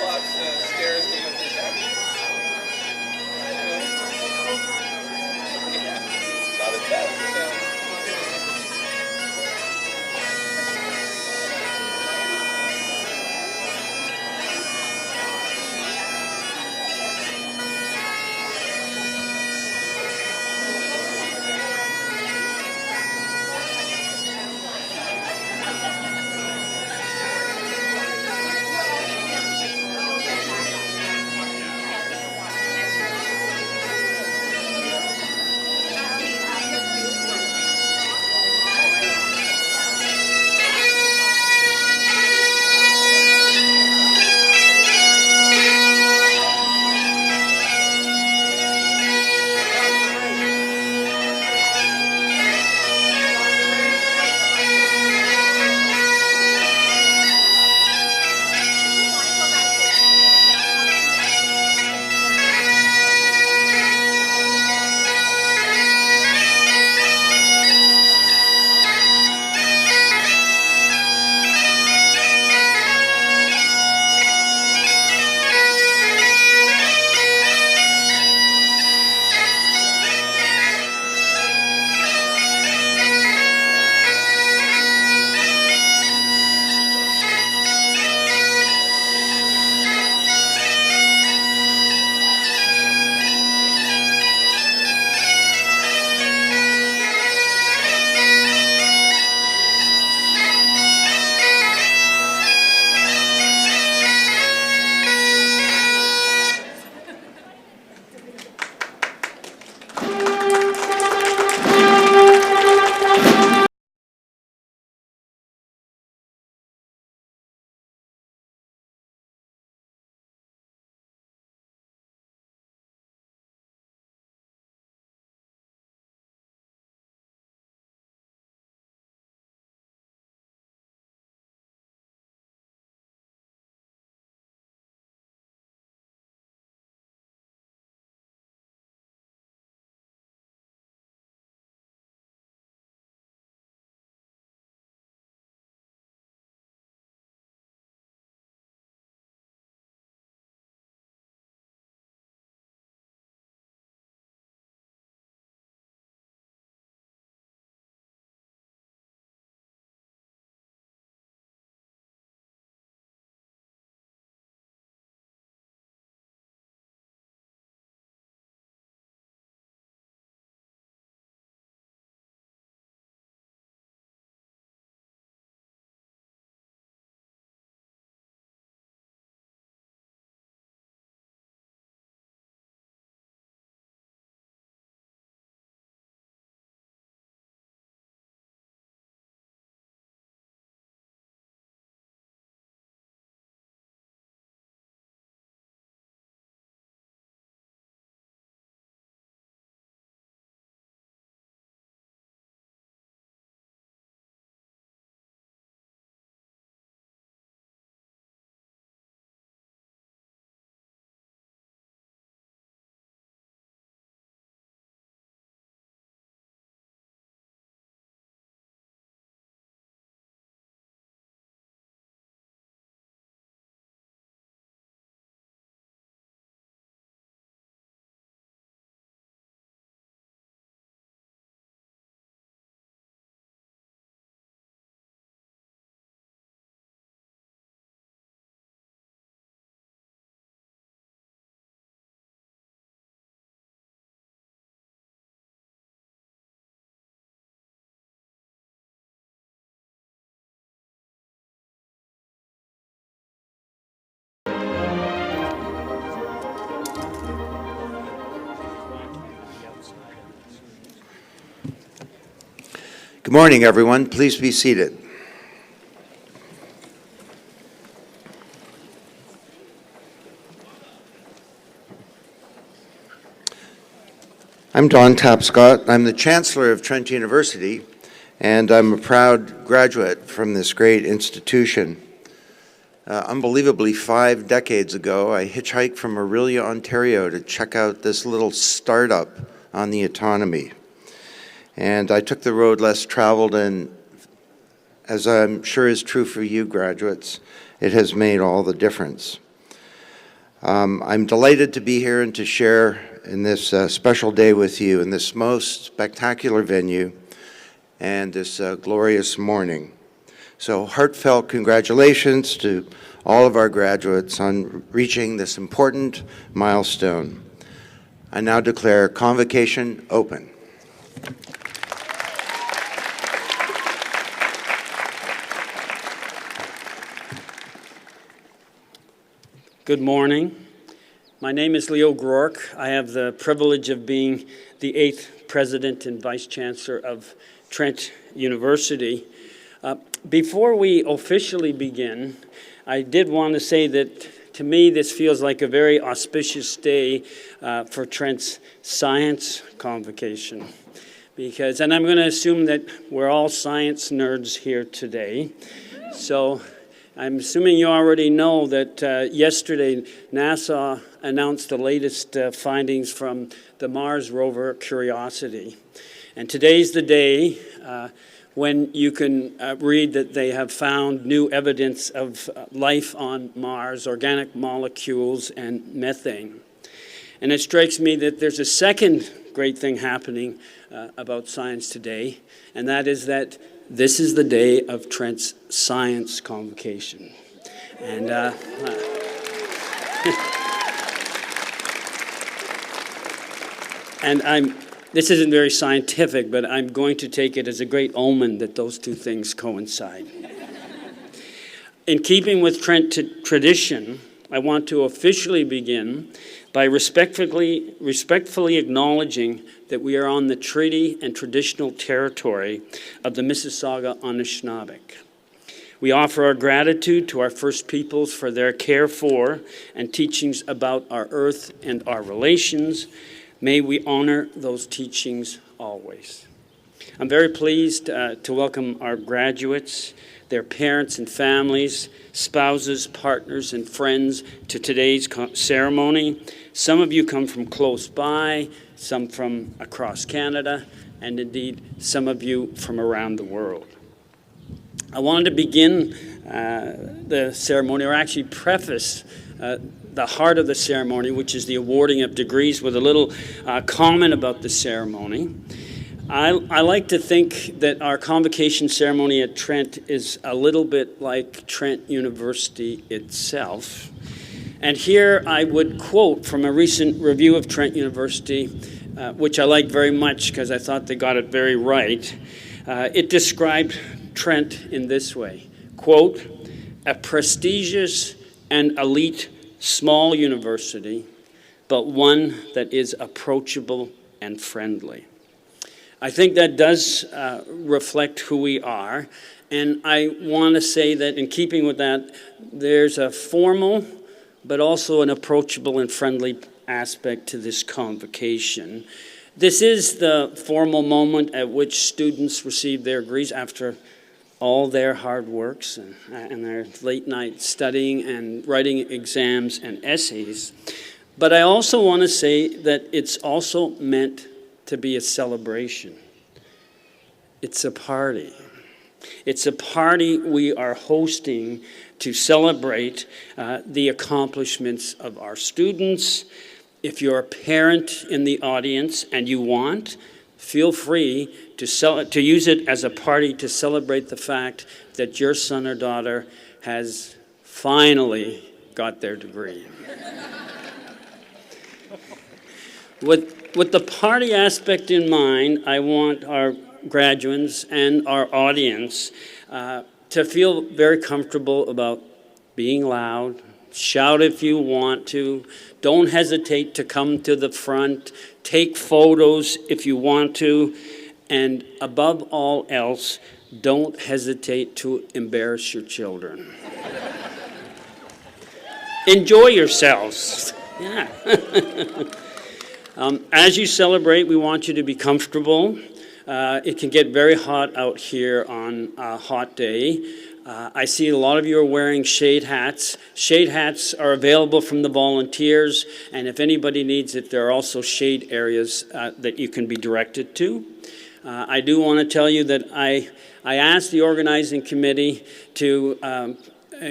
Lots of stairs going up this not as bad as it sounds. Good morning, everyone. Please be seated. I'm Don Tapscott. I'm the Chancellor of Trent University, and I'm a proud graduate from this great institution. Unbelievably, 5 decades ago, I hitchhiked from Orillia, Ontario to check out this little startup on the autonomy. And I took the road less traveled, and as I'm sure is true for you graduates, it has made all the difference. I'm delighted to be here and to share in this special day with you in this most spectacular venue and this glorious morning. So heartfelt congratulations to all of our graduates on reaching this important milestone. I now declare Convocation open. Good morning. My name is Leo Groark. I have the privilege of being the 8th President and Vice Chancellor of Trent University. Before we officially begin, I did want to say that to me this feels like a very auspicious day for Trent's Science Convocation. And I'm going to assume that we're all science nerds here today. So I'm assuming you already know that yesterday NASA announced the latest findings from the Mars rover Curiosity. And today's the day when you can read that they have found new evidence of life on Mars, organic molecules and methane. And it strikes me that there's a second great thing happening about science today, and that is that this is the day of Trent's Science Convocation. And this isn't very scientific, but I'm going to take it as a great omen that those two things coincide. In keeping with Trent tradition, I want to officially begin by respectfully acknowledging that we are on the treaty and traditional territory of the Mississauga Anishinaabe. We offer our gratitude to our First Peoples for their care for and teachings about our earth and our relations. May we honor those teachings always. I'm very pleased to welcome our graduates, their parents and families, spouses, partners, and friends to today's ceremony. Some of you come from close by, some from across Canada, and indeed some of you from around the world. I wanted to begin the ceremony, or actually preface the heart of the ceremony, which is the awarding of degrees, with a little comment about the ceremony. I like to think that our convocation ceremony at Trent is a little bit like Trent University itself. And here I would quote from a recent review of Trent University, which I like very much because I thought they got it very right. It described Trent in this way, quote, "A prestigious and elite small university, but one that is approachable and friendly." I think that does reflect who we are, and I want to say that in keeping with that, there's a formal but also an approachable and friendly aspect to this convocation. This is the formal moment at which students receive their degrees after all their hard works and their late night studying and writing exams and essays. But I also want to say that it's also meant to be a celebration. It's a party. It's a party we are hosting to celebrate the accomplishments of our students. If you're a parent in the audience and you want, feel free to use it as a party to celebrate the fact that your son or daughter has finally got their degree. With the party aspect in mind, I want our graduates and our audience to feel very comfortable about being loud. Shout if you want to. Don't hesitate to come to the front. Take photos if you want to. And above all else, don't hesitate to embarrass your children. Enjoy yourselves. Yeah. As you celebrate, we want you to be comfortable. It can get very hot out here on a hot day. I see a lot of you are wearing shade hats. Shade hats are available from the volunteers, and if anybody needs it, there are also shade areas that you can be directed to. I do want to tell you that I asked the organizing committee to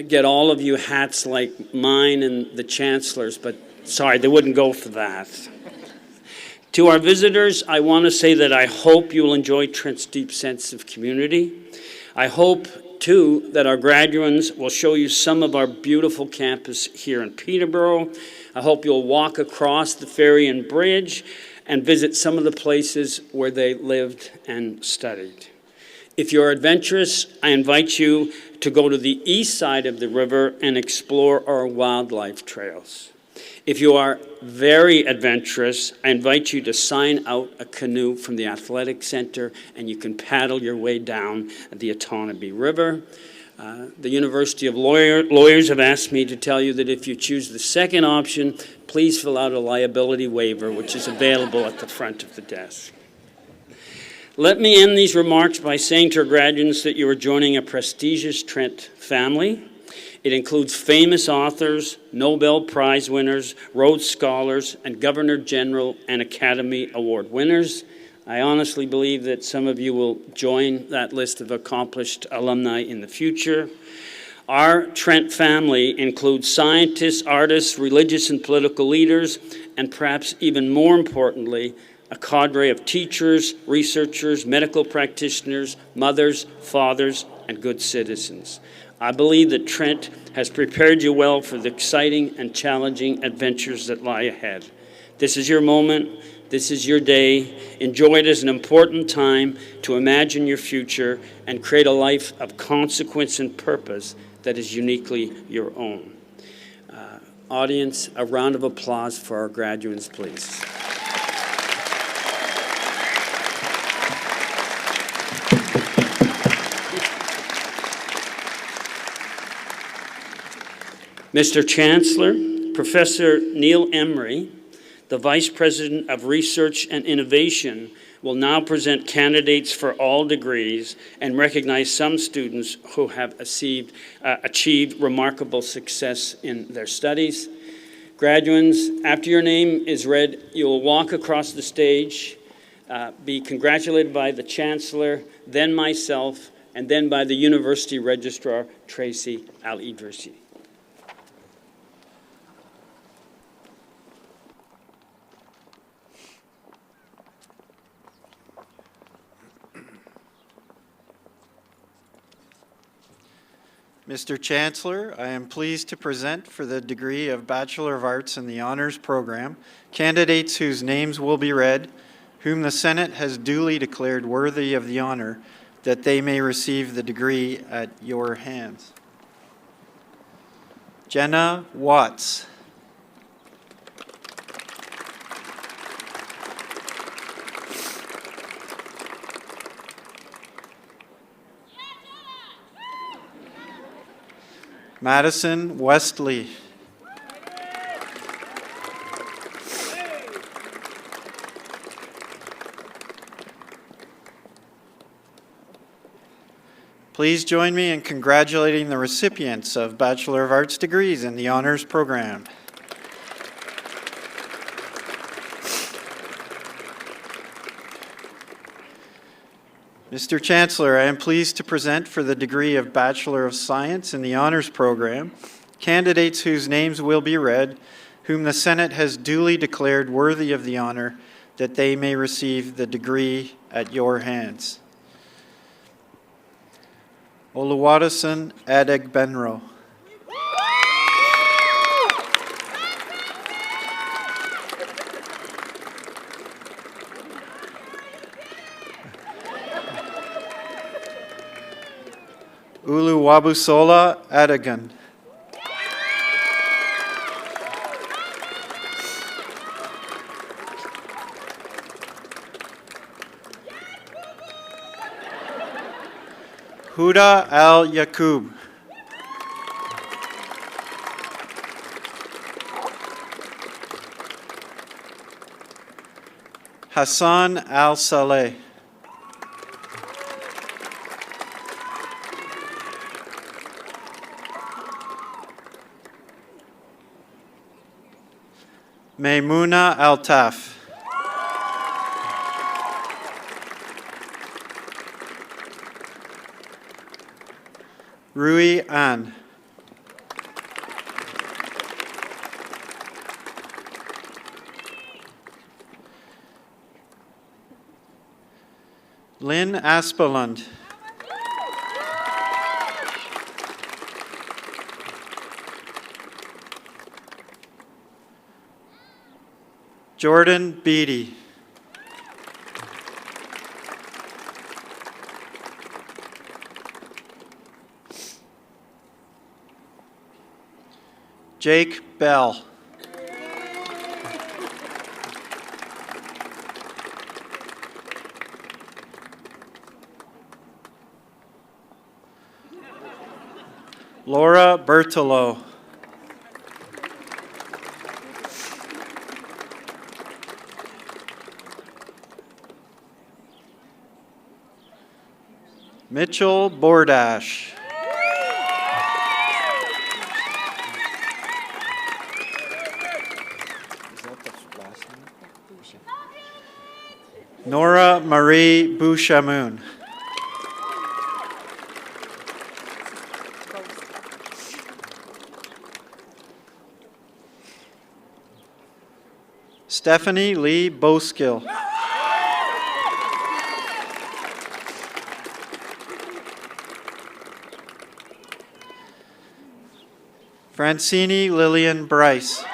get all of you hats like mine and the Chancellor's, but sorry, they wouldn't go for that. To our visitors, I want to say that I hope you will enjoy Trent's deep sense of community. I hope, too, that our graduates will show you some of our beautiful campus here in Peterborough. I hope you'll walk across the ferry and bridge and visit some of the places where they lived and studied. If you're adventurous, I invite you to go to the east side of the river and explore our wildlife trails. If you are very adventurous, I invite you to sign out a canoe from the athletic center and you can paddle your way down the Otonabee River. The University of Lawyers have asked me to tell you that if you choose the second option, please fill out a liability waiver, which is available at the front of the desk. Let me end these remarks by saying to our graduates that you are joining a prestigious Trent family. It includes famous authors, Nobel Prize winners, Rhodes Scholars, and Governor General and Academy Award winners. I honestly believe that some of you will join that list of accomplished alumni in the future. Our Trent family includes scientists, artists, religious and political leaders, and perhaps even more importantly, a cadre of teachers, researchers, medical practitioners, mothers, fathers, and good citizens. I believe that Trent has prepared you well for the exciting and challenging adventures that lie ahead. This is your moment. This is your day. Enjoy it as an important time to imagine your future and create a life of consequence and purpose that is uniquely your own. Audience, a round of applause for our graduates, please. Mr. Chancellor, Professor Neil Emery, the Vice President of Research and Innovation, will now present candidates for all degrees and recognize some students who have achieved remarkable success in their studies. Graduates, after your name is read, you will walk across the stage, be congratulated by the Chancellor, then myself, and then by the University Registrar, Tracy Al-Idrisi. Mr. Chancellor, I am pleased to present for the degree of Bachelor of Arts in the Honors Program candidates whose names will be read, whom the Senate has duly declared worthy of the honor, that they may receive the degree at your hands. Jenna Watts. Madison Westley. Please join me in congratulating the recipients of Bachelor of Arts degrees in the Honors Program. Mr. Chancellor, I am pleased to present for the degree of Bachelor of Science in the Honors Program candidates whose names will be read, whom the Senate has duly declared worthy of the honor, that they may receive the degree at your hands. Oluwatosin Adegbenro. Uluwabusola Adegan. Huda Al Yaqub. Hassan Al Saleh. Maymuna Altaf. Rui An. Lynn Aspeland. Jordan Beatty. Jake Bell. Laura Bertolo. Mitchell Bordash. Nora Marie Bouchamoun. Stephanie Lee Boskill. Francini Lillian Bryce.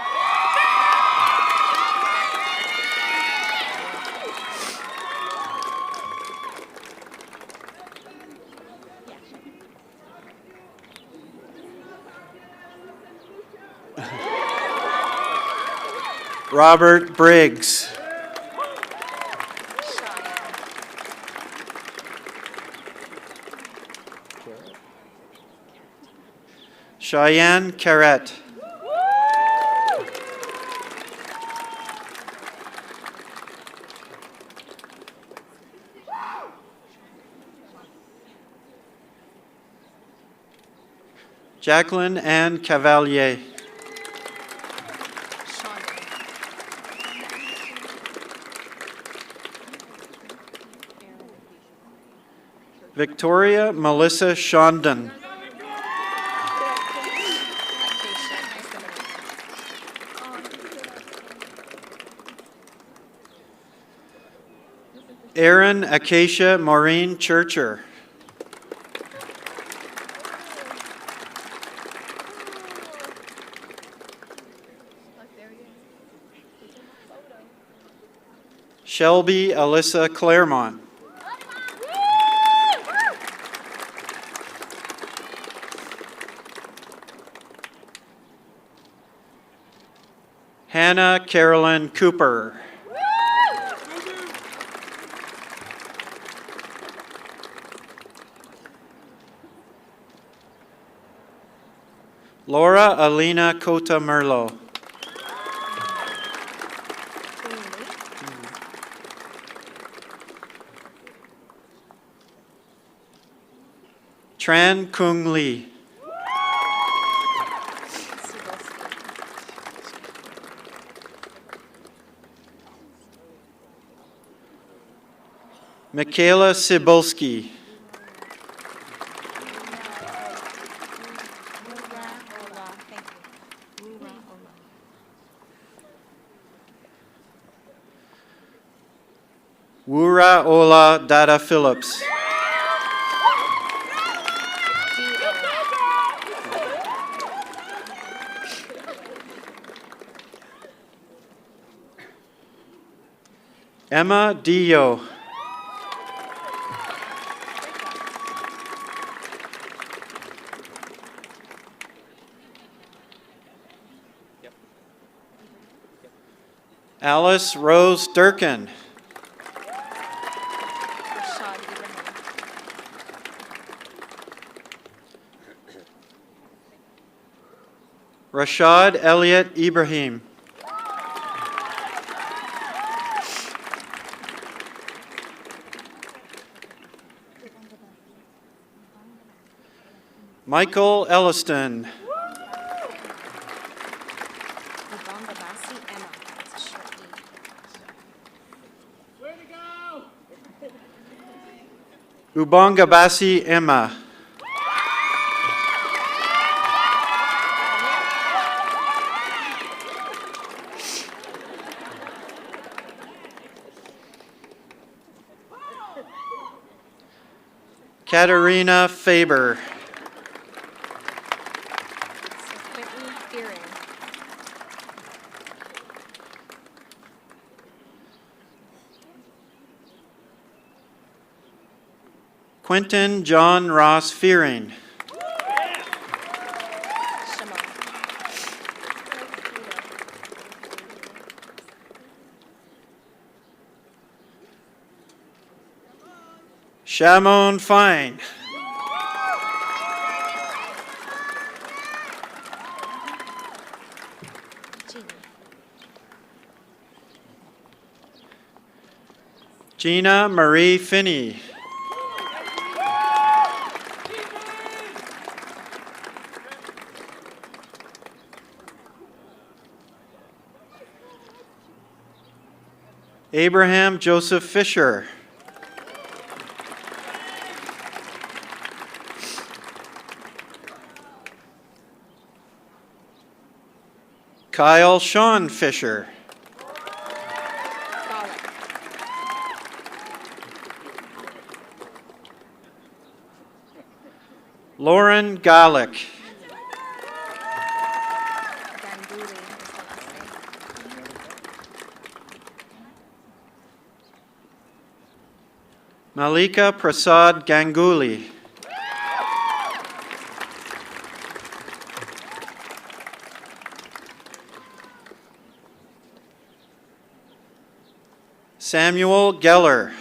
Robert Briggs. Cheyenne Carrette. Jacqueline Ann Cavalier. Victoria Melissa Shondon. Erin Acacia Maureen Churcher. Shelby Alyssa Claremont. Hannah Carolyn Cooper. Laura Alina Cota Merlo. Tran Kung Lee. Michaela Cybulski. Wura Ola Dada Phillips. Emma Dio. Alice Rose Durkin. Rashad Elliott Ibrahim. Michael Elliston. Ubongabasi Emma. Katarina Faber. Quentin Fearing. Quentin John Ross Fearing. Shimon. Shamon Fine. Jeannie. Gina Marie Finney. Abraham Joseph Fisher. Kyle Sean Fisher. Garlic. Lauren Garlick. Ganguly is the last name. Malika Prasad Ganguly. Samuel Geller.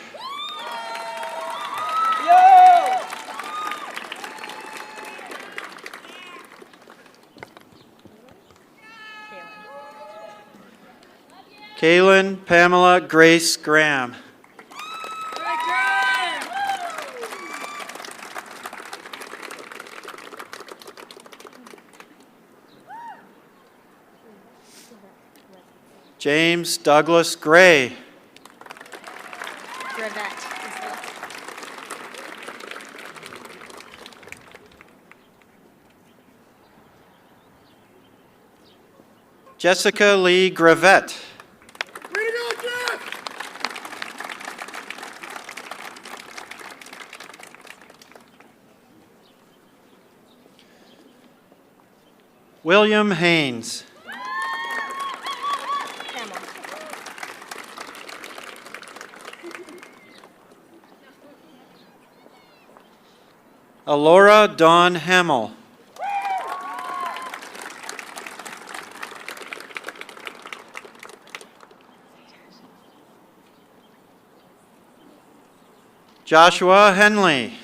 Kaylin Pamela Grace Graham. James Douglas Gray. Gravette is the last name. Jessica Lee Gravette. William Haynes. Hamill. Alora Dawn Hamill. Joshua Henley.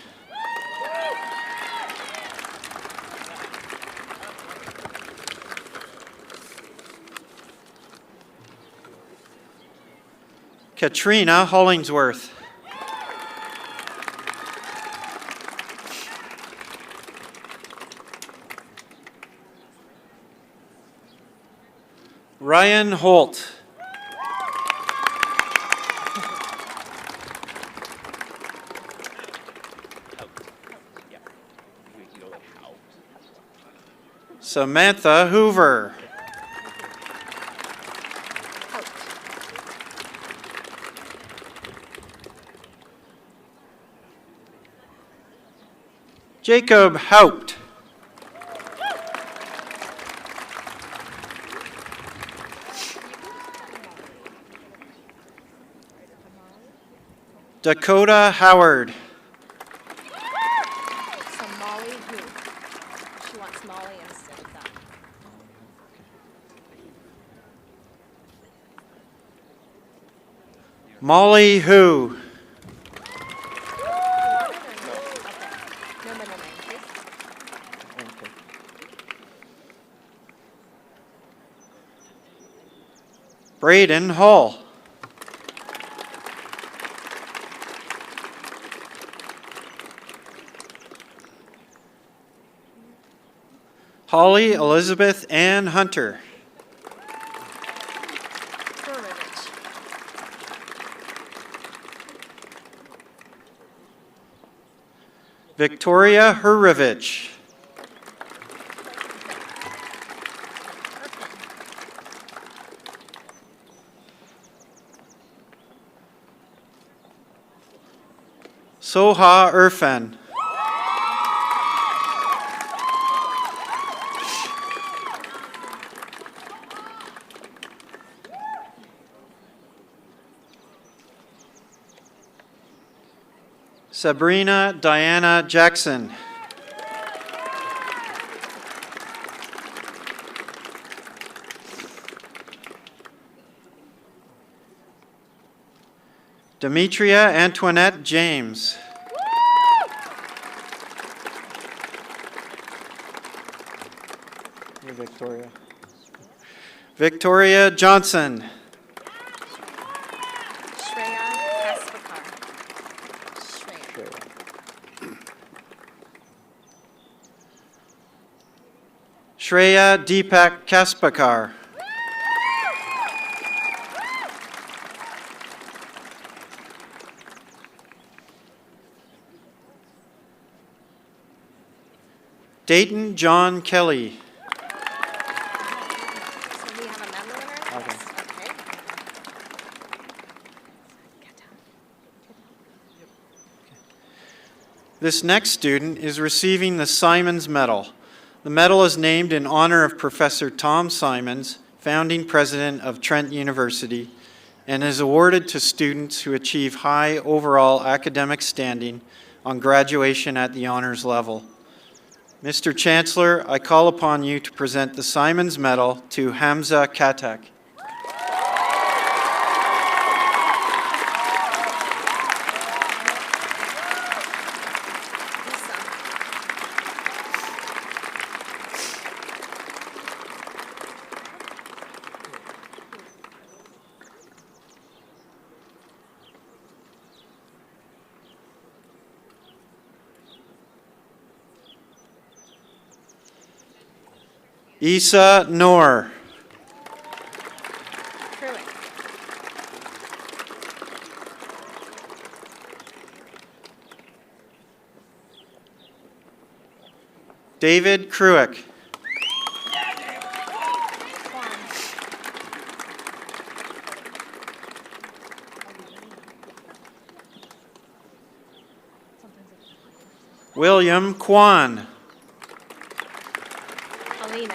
Katrina Hollingsworth. Ryan Holt. Samantha Hoover. Jacob Haupt. Dakota Howard. So Molly who? She wants Molly instead of that. Molly Who. No middle name, please. Braden Hall. Holly Elizabeth Ann Hunter. Burovich. Victoria Hurevich. Soha Irfan. Sabrina Diana Jackson. Demetria Antoinette James. Hey, Victoria. Victoria Johnson. Shreya Kaspakar. Shreya Deepak Kaspakar. Dayton John Kelly. So we have a medal winner? Okay. Yes. Okay. This next student is receiving the Simons Medal. The medal is named in honor of Professor Tom Simons, founding president of Trent University, and is awarded to students who achieve high overall academic standing on graduation at the honors level. Mr. Chancellor, I call upon you to present the Simons Medal to Hamza Katak. Isa Noor. Truitt. David Kruick. Kwan. William Kwan. Alina.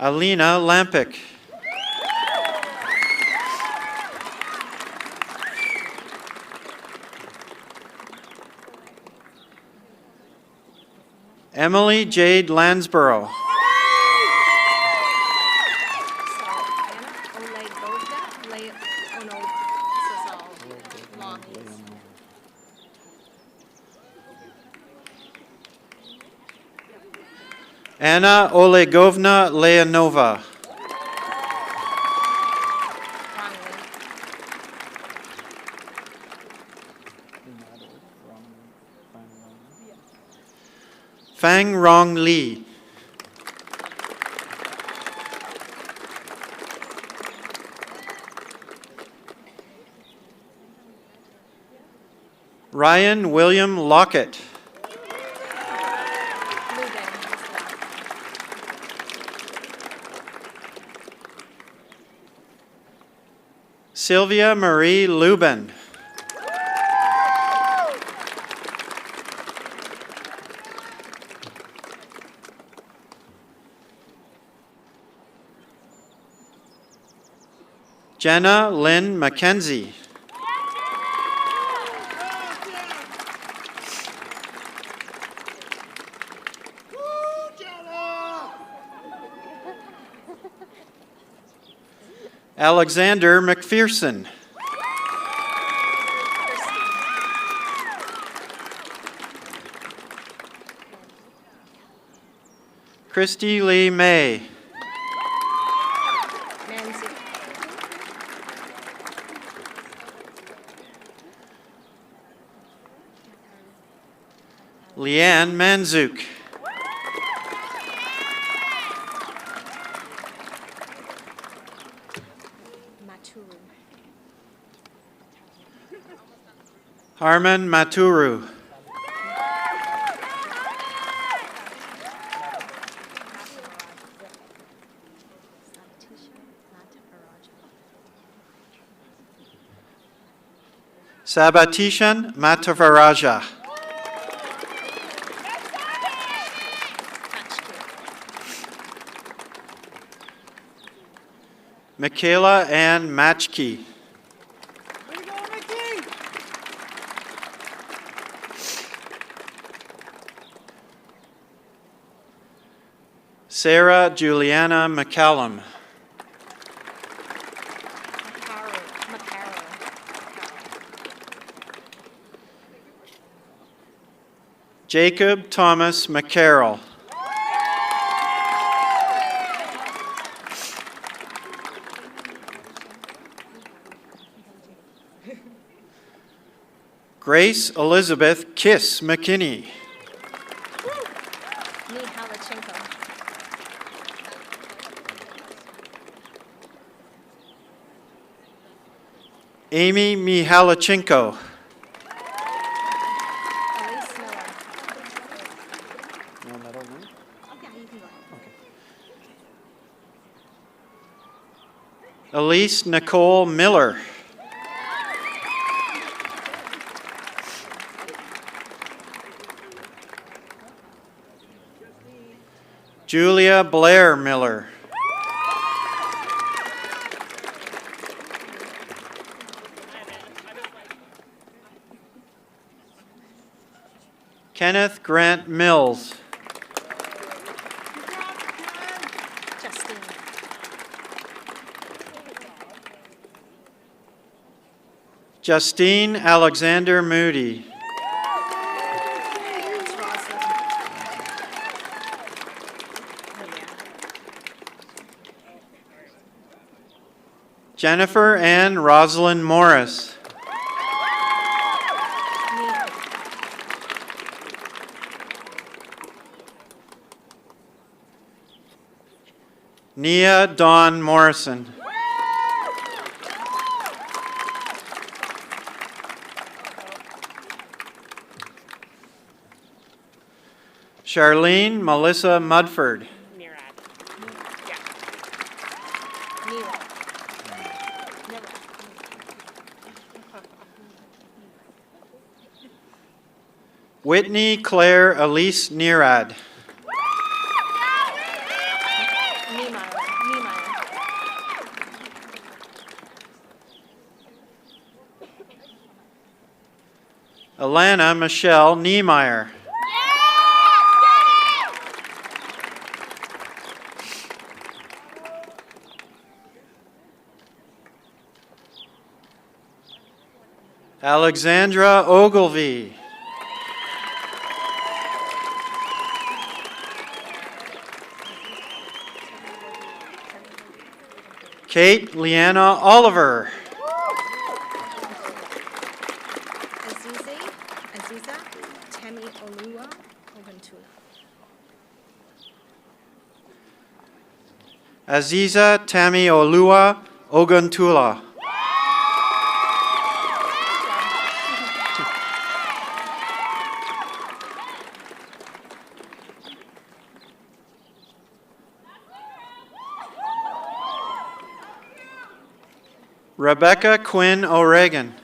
Alina Lampick. Emily Jade Lansborough. So Anna Olegovna. Oh no, this is all long names. Anna Olegovna Leonova. Wrong way. Fang Rong Li. Ryan William Lockett. Lubin. Sylvia Marie Lubin. Jenna Lynn McKenzie. Alexander McPherson. Christy Lee May. Nancy. Leanne Manzuk. Maturu. Harman Maturu. Sabatishan Matavaraja. Michaela Ann Matchkey. Sarah Juliana McCallum. Macaro. Jacob Thomas McCarroll. Grace Elizabeth Kiss McKinney. Mihalachenko. Amy Mihalachenko. Elise Miller. You want that over? Yeah, you can go. Elise Nicole Miller. Julia Blair Miller. Kenneth Grant Mills. Justine. Justine Alexander Moody. It's Rosalind. Jennifer Ann Rosalind Morris. Nia Dawn Morrison. Charlene Melissa Mudford. Mira. Mira. Whitney Claire Elise Nearad. Niemeyer. Alana Michelle Niemeyer. Alexandra Ogilvy. Kate Leanna Oliver. Aziza Temi Olua Ogantula. Aziza Tami Olua Ogantula. Rebecca Quinn O'Regan.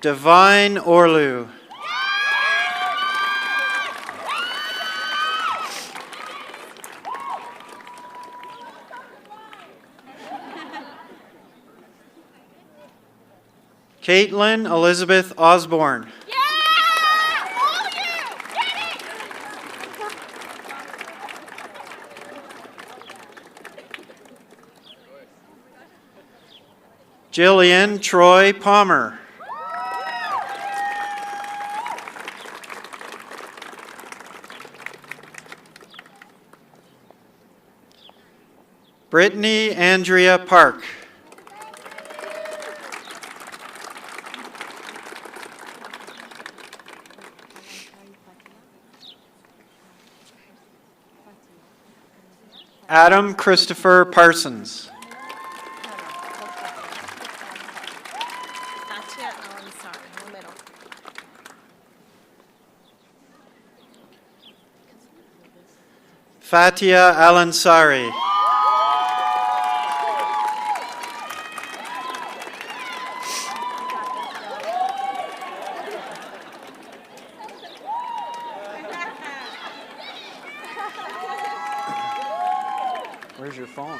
Divine Orlu. Caitlin Elizabeth Osborne. Jillian Troy Palmer. Brittany Andrea Park. Adam Christopher Parsons. Fatia Alansari, in the middle. Fatia Alansari. Where's your phone?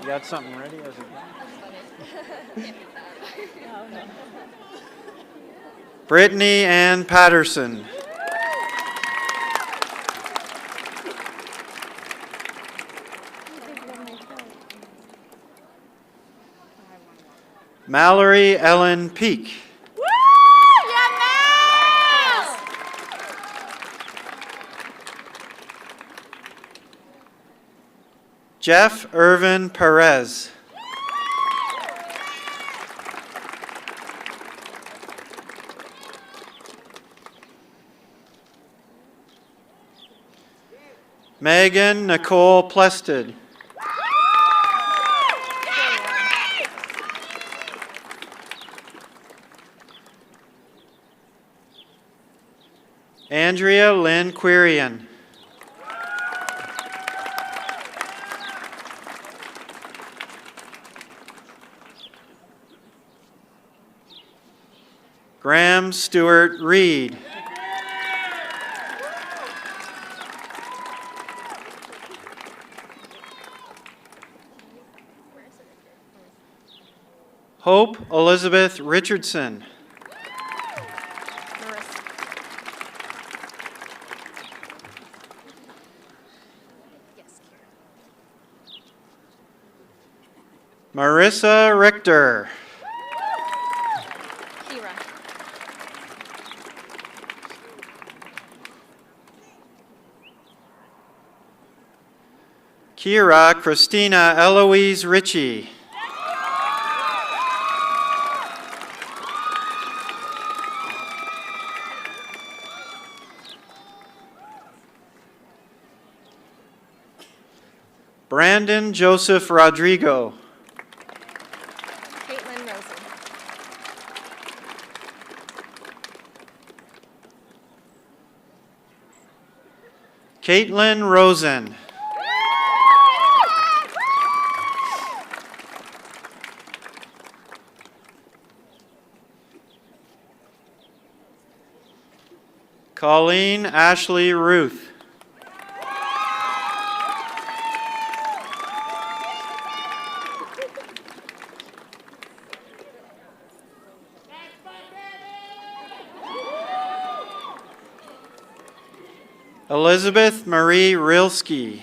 You got something ready as a Brittany Ann Patterson. Mallory Ellen Peak. Jeff Irvin Perez. Megan Nicole Plested. Andrea Lynn Quirian. Graham Stewart Reed. Hope Elizabeth Richardson. Marissa Richter. Kira. Kira Christina Eloise Ritchie. Brandon Joseph Rodrigo. Caitlin Rosen. Caitlin Rosen. Colleen Ashley Ruth. Elizabeth Marie Rilski.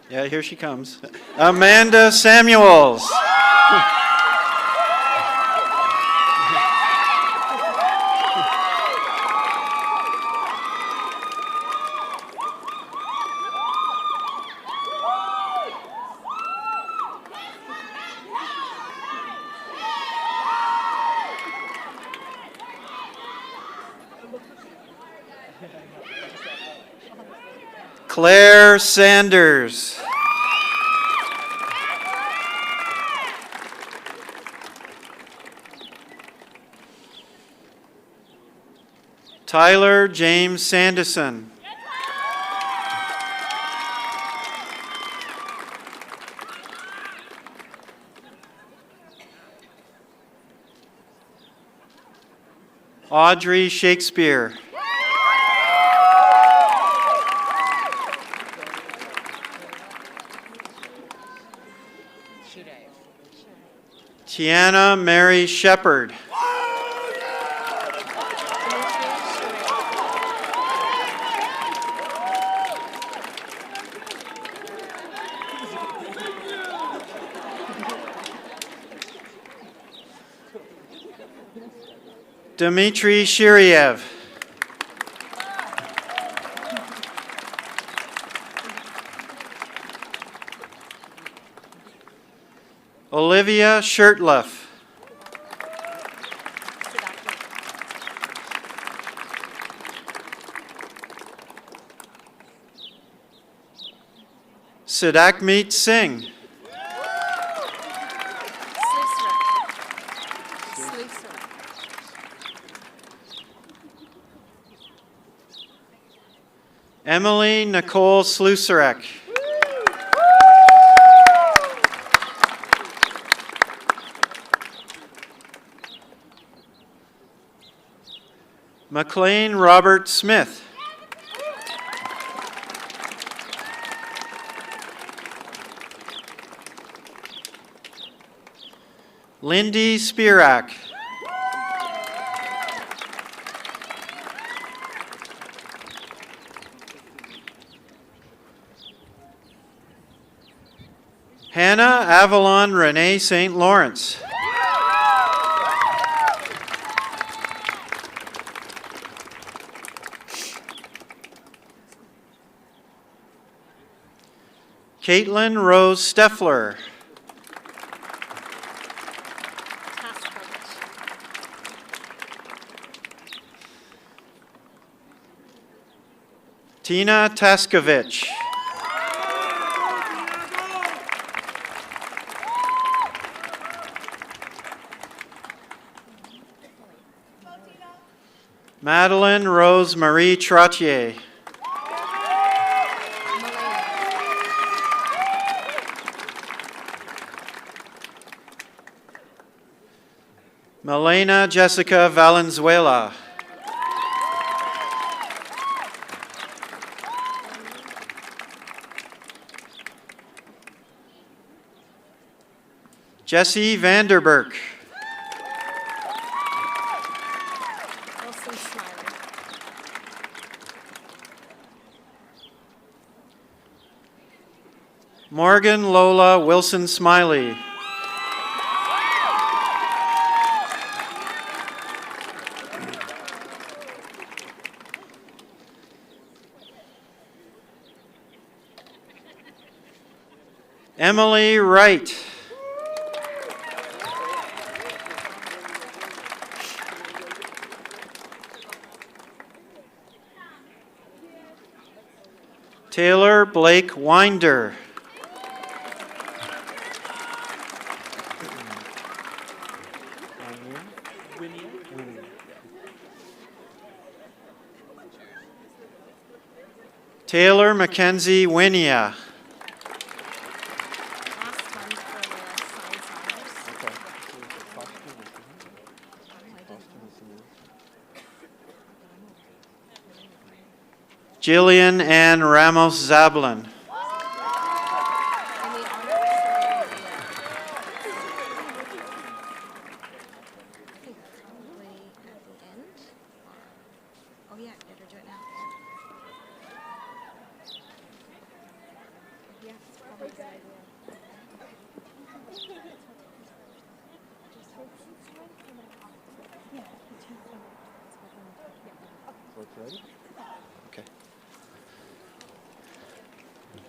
Yeah, here she comes. Amanda Samuels. Claire Sanders. Tyler James Sanderson. Audrey Shakespeare. Tiana Mary Shepard. Dmitry Shiriev. Olivia Shirtliff. Sidakmeet Singh. Emily Nicole Sluserek. McLean Robert Smith. Lindy Spirack. Hannah Avalon Renee St. Lawrence. Caitlin Rose Steffler. Tina Taskovich. Madeline Rose Marie Trottier. Melena Jessica Valenzuela. Jesse Vanderberg. Wilson Smiley. Morgan Lola Wilson Smiley. Emily Wright. Taylor Blake Winder. Taylor Mackenzie Winia. Last one for the science honors. Jillian Ann Ramos Zablin. And the honors I think probably at the end. Oh yeah, better do it now. Yeah, it's probably a good idea.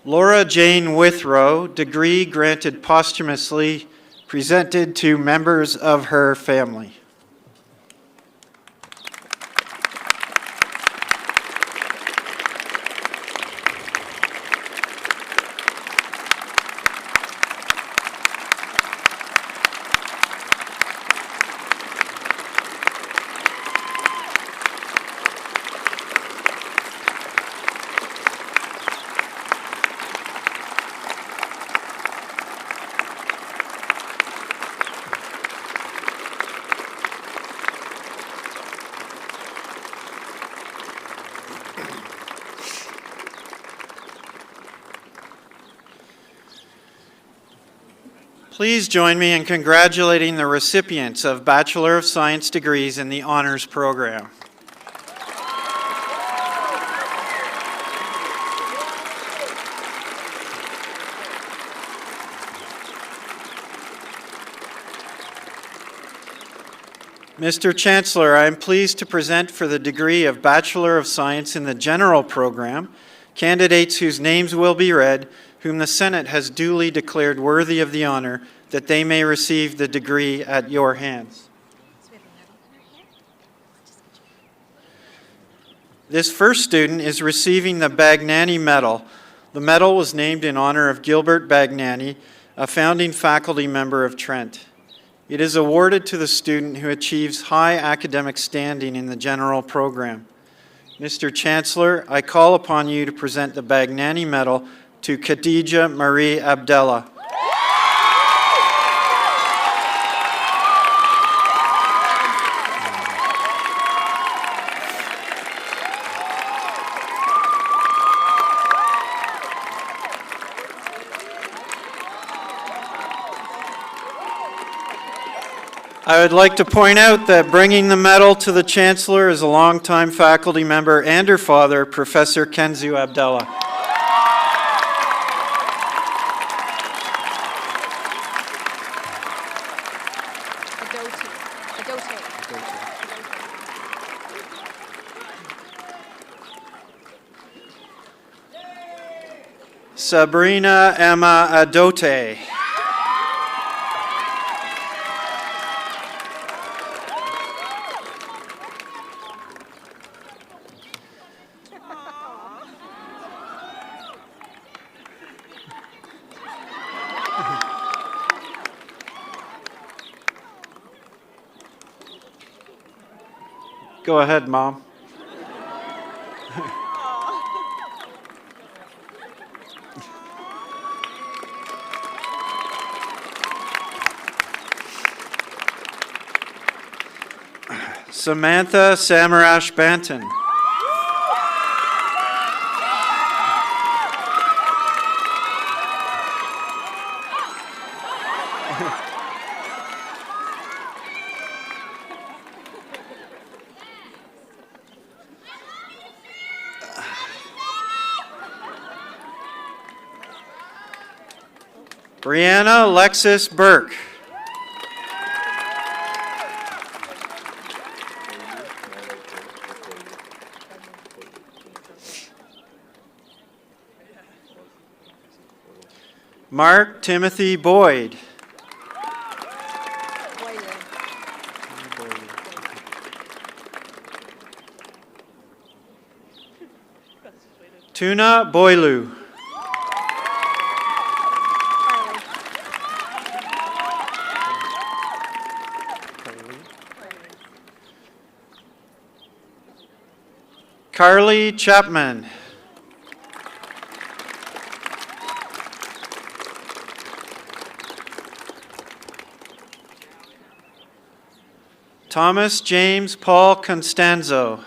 Laura Jane Withrow, degree granted posthumously, presented to members of her family. Please join me in congratulating the recipients of Bachelor of Science degrees in the Honors Program. Mr. Chancellor, I am pleased to present for the degree of Bachelor of Science in the General Program candidates whose names will be read, whom the Senate has duly declared worthy of the honor, that they may receive the degree at your hands. This first student is receiving the Bagnani Medal. The medal was named in honor of Gilbert Bagnani, a founding faculty member of Trent. It is awarded to the student who achieves high academic standing in the general program. Mr. Chancellor, I call upon you to present the Bagnani Medal to Khadija Marie Abdallah. I would like to point out that bringing the medal to the Chancellor is a longtime faculty member and her father, Professor Kenzu Abdallah. Sabrina Emma Adote. Go ahead, Mom. Samantha Samarash Banton. Brianna Alexis Burke. Mark Timothy Boyd. Tuna Boilu. Carly Chapman. Thomas James Paul Constanzo.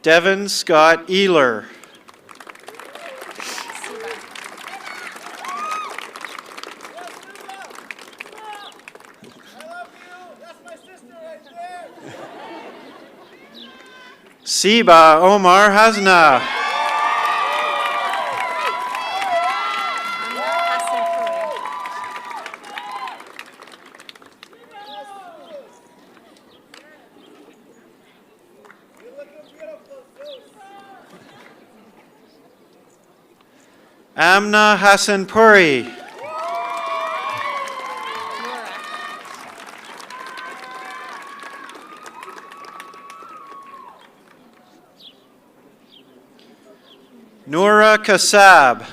Devin Scott Ealer. Siba Omar Hasna. Amna Hassan Puri. Noura Kassab.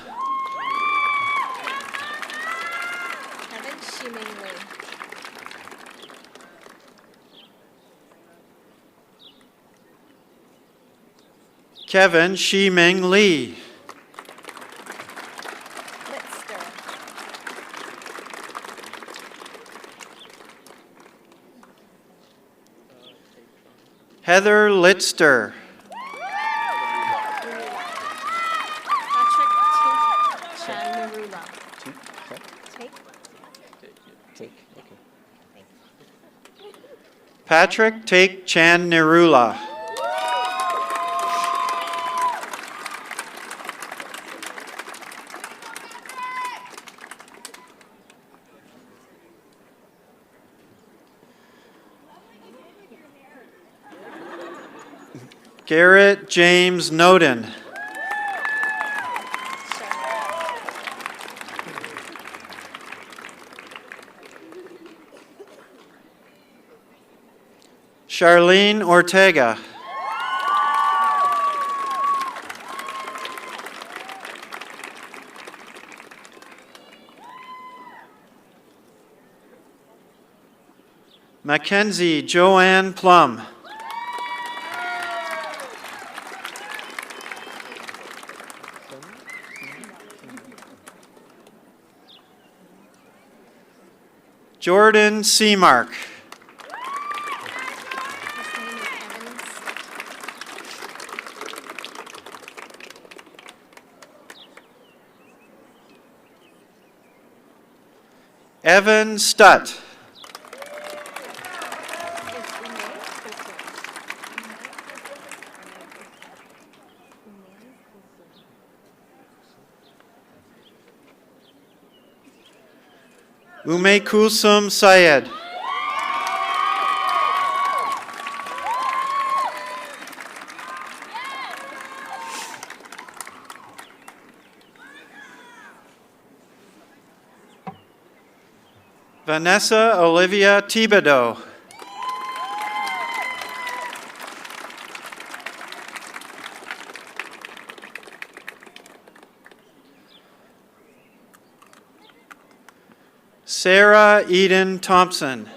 Kevin Shiming Lee. Heather Litster. Patrick Take Chan Nirula. Garrett James Noden. Charlene Ortega. Mackenzie Joanne Plum. Jordan Seamark. His name is Evans. Evan Stutt. Ume Kulsum Syed. Vanessa Olivia Thibodeau. Sarah Eden Thompson.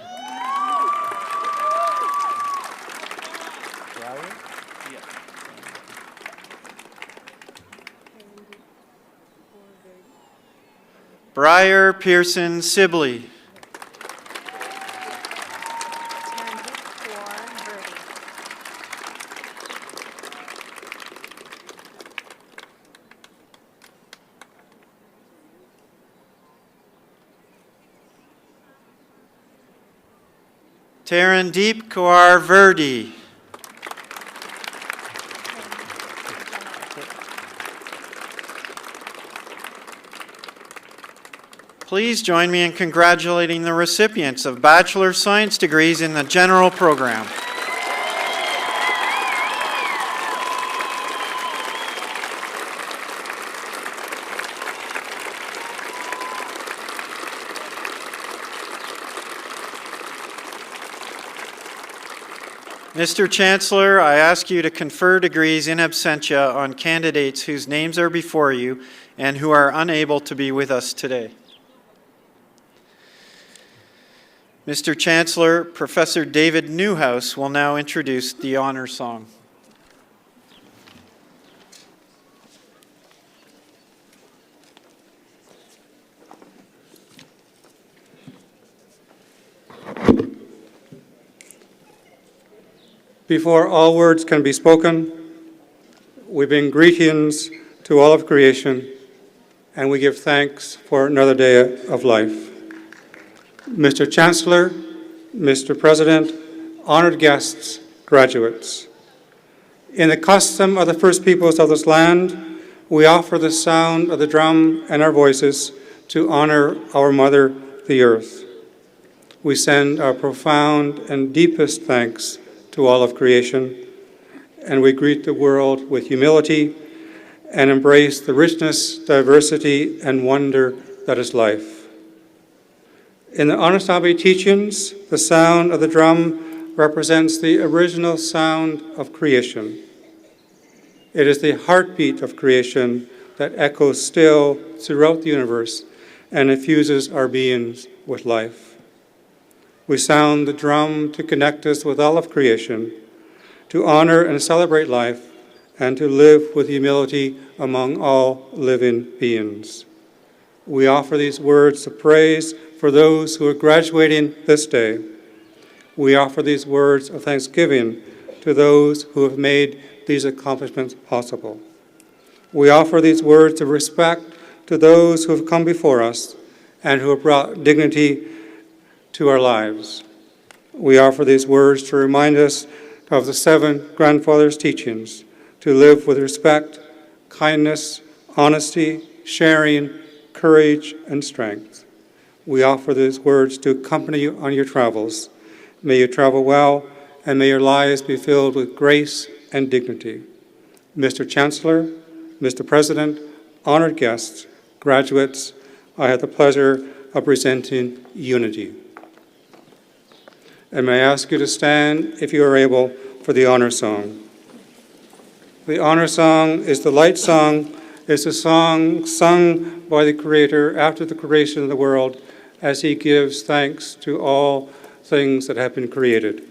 Briar Pearson Sibley. Tarandeep Kaur Verdi. Please join me in congratulating the recipients of Bachelor of Science degrees in the general program. Mr. Chancellor, I ask you to confer degrees in absentia on candidates whose names are before you and who are unable to be with us today. Mr. Chancellor, Professor David Newhouse will now introduce the honor song. Before all words can be spoken, we bring greetings to all of creation, and we give thanks for another day of life. Mr. Chancellor, Mr. President, honored guests, graduates. In the custom of the first peoples of this land, we offer the sound of the drum and our voices to honor our mother, the earth. We send our profound and deepest thanks to all of creation, and we greet the world with humility and embrace the richness, diversity, and wonder that is life. In the Anishinaabe teachings, the sound of the drum represents the original sound of creation. It is the heartbeat of creation that echoes still throughout the universe and infuses our beings with life. We sound the drum to connect us with all of creation, to honor and celebrate life, and to live with humility among all living beings. We offer these words of praise for those who are graduating this day. We offer these words of thanksgiving to those who have made these accomplishments possible. We offer these words of respect to those who have come before us and who have brought dignity to our lives. We offer these words to remind us of the 7 grandfathers' teachings, to live with respect, kindness, honesty, sharing, courage, and strength. We offer these words to accompany you on your travels. May you travel well, and may your lives be filled with grace and dignity. Mr. Chancellor, Mr. President, honored guests, graduates, I have the pleasure of presenting unity. And may I ask you to stand, if you are able, for the honor song. The honor song is the light song. It's a song sung by the Creator after the creation of the world as he gives thanks to all things that have been created.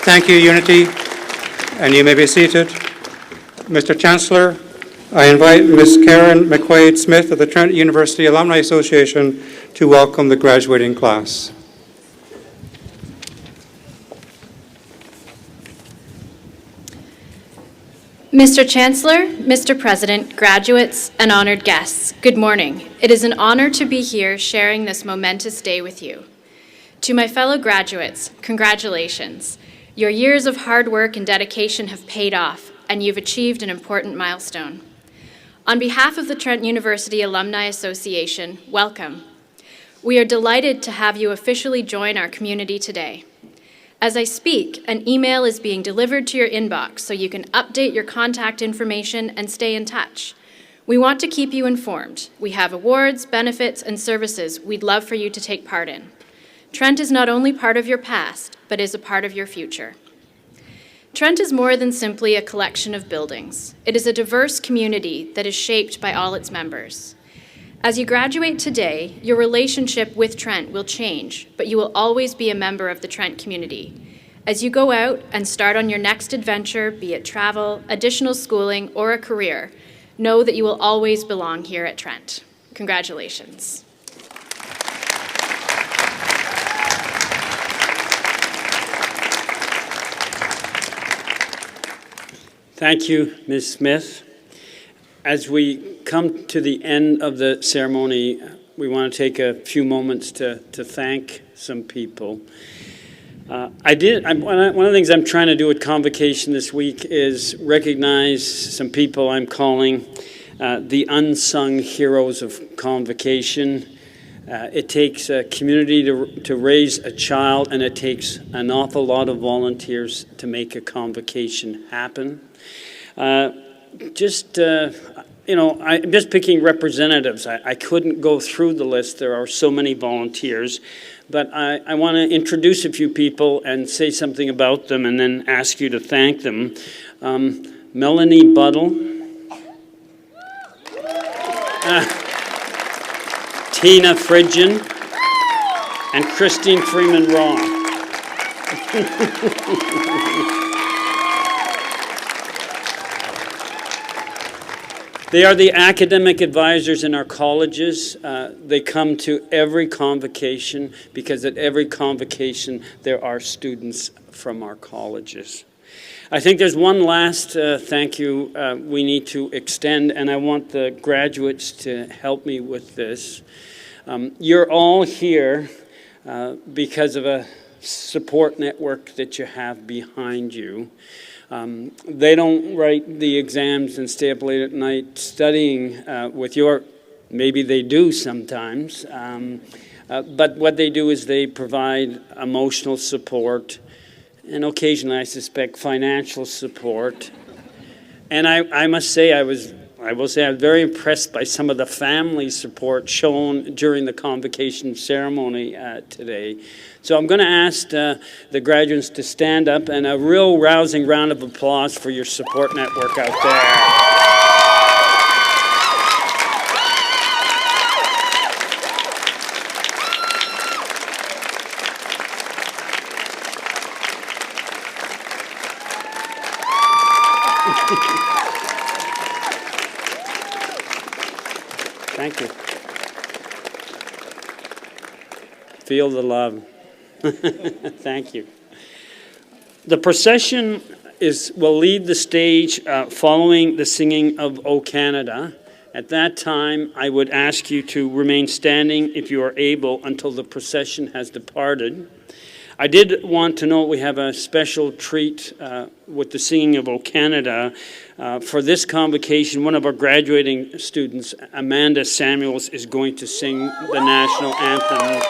Thank you, Unity, and you may be seated. Mr. Chancellor, I invite Ms. Karen McQuaid-Smith of the Trent University Alumni Association to welcome the graduating class. Mr. Chancellor, Mr. President, graduates, and honored guests, good morning. It is an honor to be here sharing this momentous day with you. To my fellow graduates, congratulations. Your years of hard work and dedication have paid off, and you've achieved an important milestone. On behalf of the Trent University Alumni Association, welcome. We are delighted to have you officially join our community today. As I speak, an email is being delivered to your inbox so you can update your contact information and stay in touch. We want to keep you informed. We have awards, benefits, and services we'd love for you to take part in. Trent is not only part of your past, but is a part of your future. Trent is more than simply a collection of buildings. It is a diverse community that is shaped by all its members. As you graduate today, your relationship with Trent will change, but you will always be a member of the Trent community. As you go out and start on your next adventure, be it travel, additional schooling, or a career, know that you will always belong here at Trent. Congratulations. Thank you, Ms. Smith. As we come to the end of the ceremony, we want to take a few moments to thank some people. One of the things I'm trying to do at Convocation this week is recognize some people I'm calling the unsung heroes of Convocation. It takes a community to raise a child, and it takes an awful lot of volunteers to make a Convocation happen. I'm just picking representatives. I couldn't go through the list. There are so many volunteers. But I want to introduce a few people and say something about them and then ask you to thank them. Melanie Buddle. Tina Fridgen. And Christine Freeman-Raw. They are the academic advisors in our colleges. They come to every convocation because at every convocation there are students from our colleges. I think there's one last thank you we need to extend, and I want the graduates to help me with this. You're all here because of a support network that you have behind you. They don't write the exams and stay up late at night studying with your, maybe they do sometimes, but what they do is they provide emotional support and occasionally, I suspect, financial support. And I must say, I was very impressed by some of the family support shown during the convocation ceremony today. So I'm going to ask the graduates to stand up, and a real rousing round of applause for your support network out there. Thank you. Feel the love. Thank you. The procession will leave the stage following the singing of O Canada. At that time, I would ask you to remain standing if you are able until the procession has departed. I did want to note we have a special treat with the singing of O Canada. For this convocation, one of our graduating students, Amanda Samuels, is going to sing the national anthem.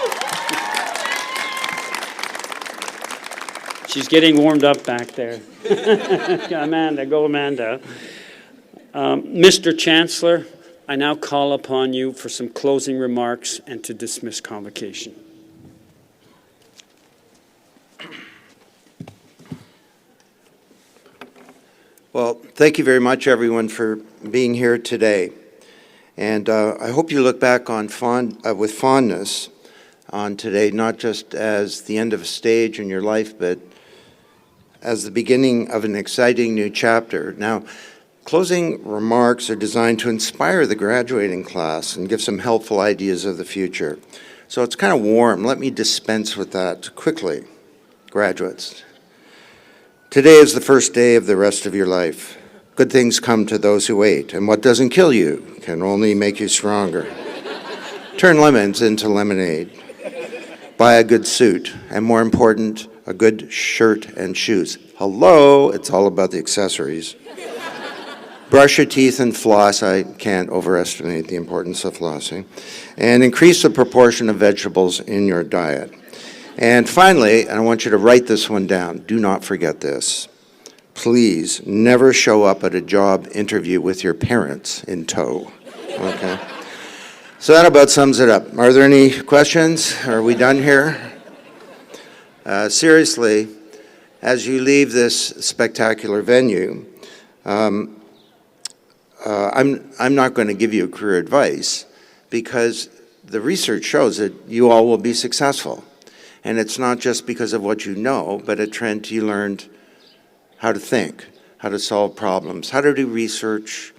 She's getting warmed up back there. Amanda, go Amanda. Mr. Chancellor, I now call upon you for some closing remarks and to dismiss convocation. Well, thank you very much, everyone, for being here today. And I hope you look back on with fondness on today, not just as the end of a stage in your life, but as the beginning of an exciting new chapter. Now, closing remarks are designed to inspire the graduating class and give some helpful ideas of the future. So it's kind of warm. Let me dispense with that quickly, graduates. Today is the first day of the rest of your life. Good things come to those who wait, and what doesn't kill you can only make you stronger. Turn lemons into lemonade. Buy a good suit, and more important, a good shirt and shoes. Hello, it's all about the accessories. Brush your teeth and floss. I can't overestimate the importance of flossing. And increase the proportion of vegetables in your diet. And finally, and I want you to write this one down, do not forget this. Please never show up at a job interview with your parents in tow. Okay? So that about sums it up. Are there any questions? Are we done here? Seriously, as you leave this spectacular venue, I'm not going to give you career advice because the research shows that you all will be successful. And it's not just because of what you know, but at Trent you learned how to think, how to solve problems, how to do research,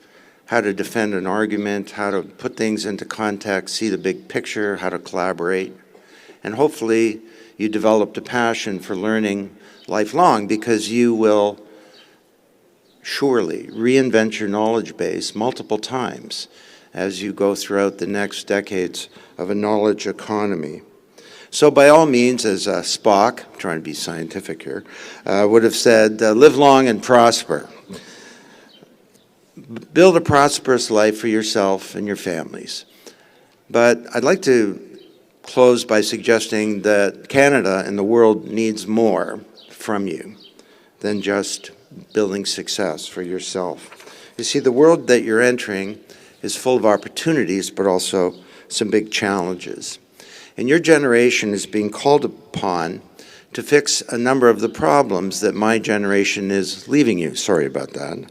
how to defend an argument, how to put things into context, see the big picture, how to collaborate. And hopefully you developed a passion for learning lifelong because you will surely reinvent your knowledge base multiple times as you go throughout the next decades of a knowledge economy. So by all means, as Spock, I'm trying to be scientific here, would have said, live long and prosper. Build a prosperous life for yourself and your families. But I'd like to close by suggesting that Canada and the world needs more from you than just building success for yourself. You see, the world that you're entering is full of opportunities, but also some big challenges. And your generation is being called upon to fix a number of the problems that my generation is leaving you. Sorry about that.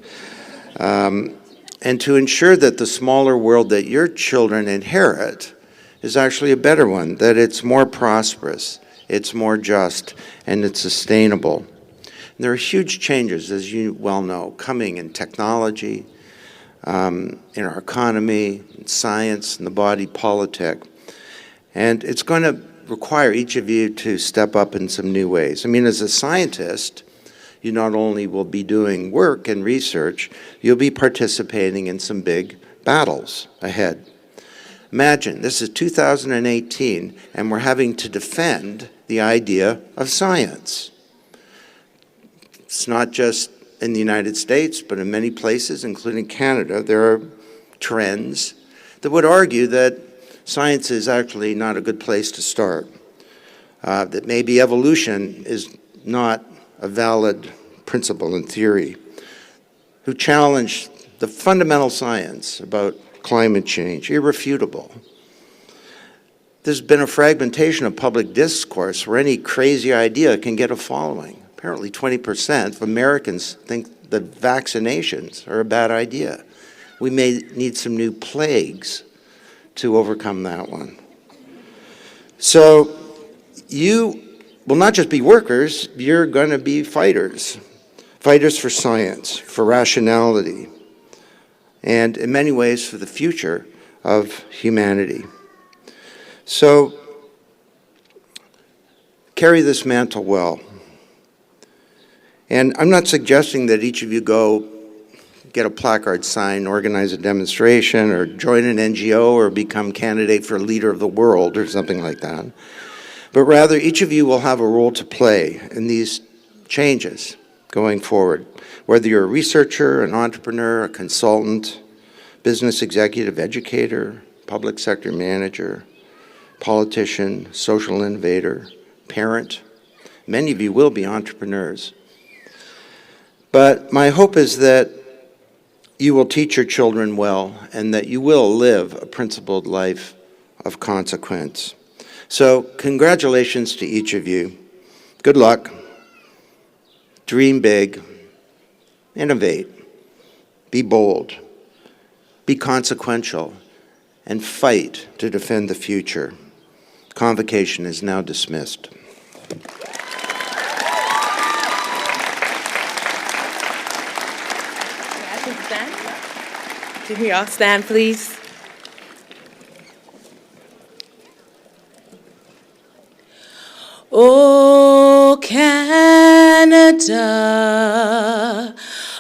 And to ensure that the smaller world that your children inherit is actually a better one, that it's more prosperous, it's more just, and it's sustainable. And there are huge changes, as you well know, coming in technology, in our economy, in science, in the body politic. And it's going to require each of you to step up in some new ways. I mean, as a scientist, you not only will be doing work and research, you'll be participating in some big battles ahead. Imagine, this is 2018, and we're having to defend the idea of science. It's not just in the United States, but in many places, including Canada, there are trends that would argue that science is actually not a good place to start, that maybe evolution is not a valid principle in theory, who challenge the fundamental science about climate change, irrefutable. There's been a fragmentation of public discourse where any crazy idea can get a following. Apparently 20% of Americans think that vaccinations are a bad idea. We may need some new plagues to overcome that one. So you will not just be workers, you're going to be fighters. Fighters for science, for rationality, and in many ways for the future of humanity. So carry this mantle well. And I'm not suggesting that each of you go get a placard sign, organize a demonstration, or join an NGO, or become candidate for leader of the world, or something like that. But rather, each of you will have a role to play in these changes going forward. Whether you're a researcher, an entrepreneur, a consultant, business executive, educator, public sector manager, politician, social innovator, parent, many of you will be entrepreneurs. But my hope is that you will teach your children well and that you will live a principled life of consequence. So congratulations to each of you. Good luck. Dream big. Innovate. Be bold. Be consequential. And fight to defend the future. Convocation is now dismissed. Can we all stand, please? Oh, Canada,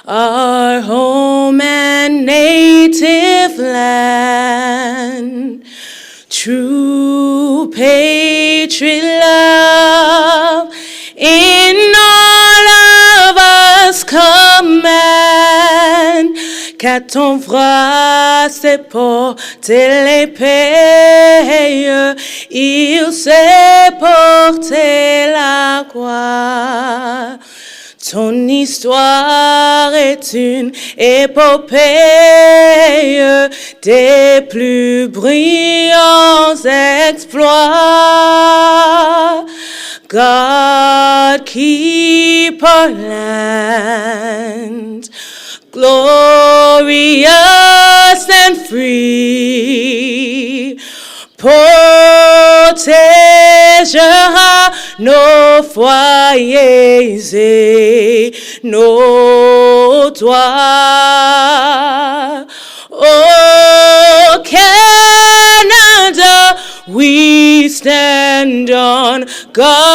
our home. native land. True patriot love in all of us command, qu'à ton bras s'est porté l'épée, il s'est porté la croix. Ton histoire est une épopée des plus brillants exploits. God keep our land glorious and free. Protégera nos foyers et nos toits. Oh, Canada, we stand on God.